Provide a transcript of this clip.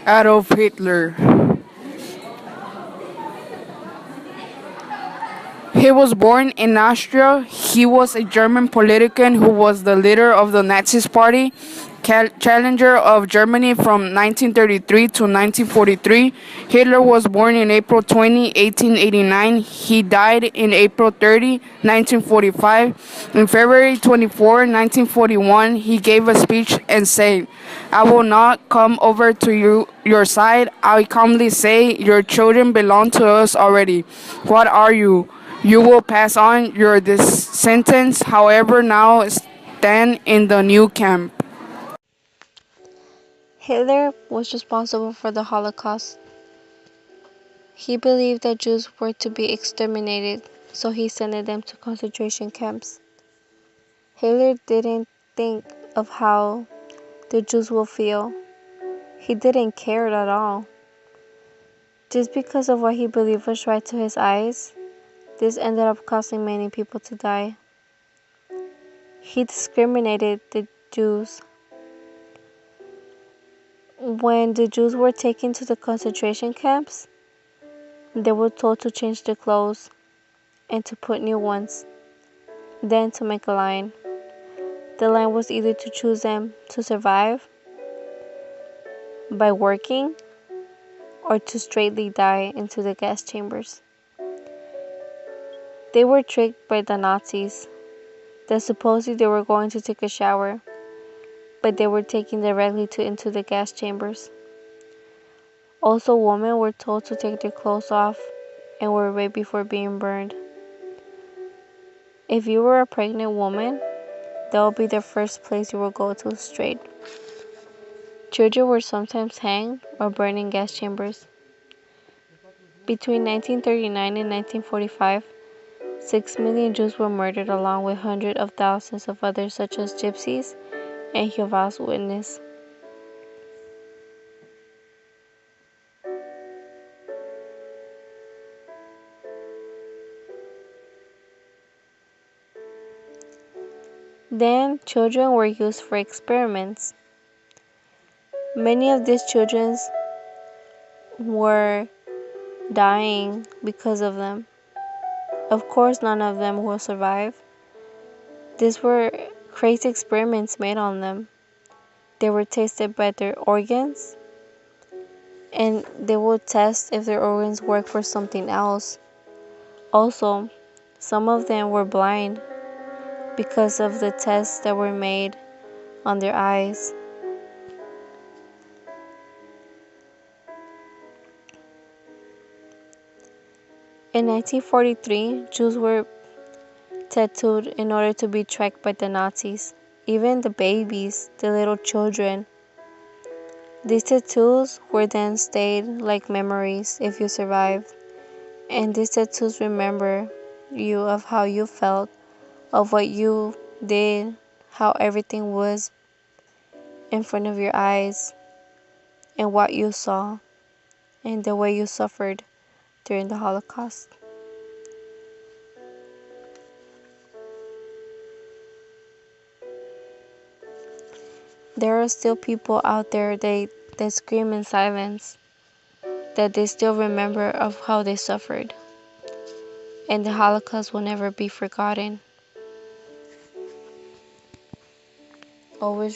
Adolf Hitler. He was born in Austria. He was a German politician who was the leader of the Nazi Party, challenger of Germany from 1933 to 1943. Hitler was born in April 20, 1889. He died in April 30, 1945. On February 24, 1941, he gave a speech and said, "I will not come over to your side. I calmly say, your children belong to us already. What are you? You will pass on your sentence, however, now stand in the new camp." Hitler was responsible for the Holocaust. He believed that Jews were to be exterminated, so he sent them to concentration camps. Hitler didn't think of how the Jews will feel. He didn't care at all. Just because of what he believed was right to his eyes, this ended up causing many people to die. He discriminated the Jews. When the Jews were taken to the concentration camps, they were told to change their clothes and to put new ones, then to make a line. The line was either to choose them to survive by working or to straightly die into the gas chambers. They were tricked by the Nazis that supposedly they were going to take a shower, but they were taken directly into the gas chambers. Also, women were told to take their clothes off and were raped before being burned. If you were a pregnant woman, that would be the first place you would go to straight. Children were sometimes hanged or burned in gas chambers. Between 1939 and 1945, 6 million Jews were murdered along with hundreds of thousands of others such as gypsies and Jehovah's Witnesses. Then children were used for experiments. Many of these children were dying because of them. Of course, none of them will survive. These were crazy experiments made on them. They were tested by their organs, and they would test if their organs work for something else. Also, some of them were blind because of the tests that were made on their eyes. In 1943, Jews were tattooed in order to be tracked by the Nazis. Even the babies, the little children. These tattoos were then stayed like memories if you survived. And these tattoos remember you of how you felt, of what you did, how everything was in front of your eyes, and what you saw, and the way you suffered during the Holocaust. There are still people out there that scream in silence, that they still remember of how they suffered. And the Holocaust will never be forgotten. Always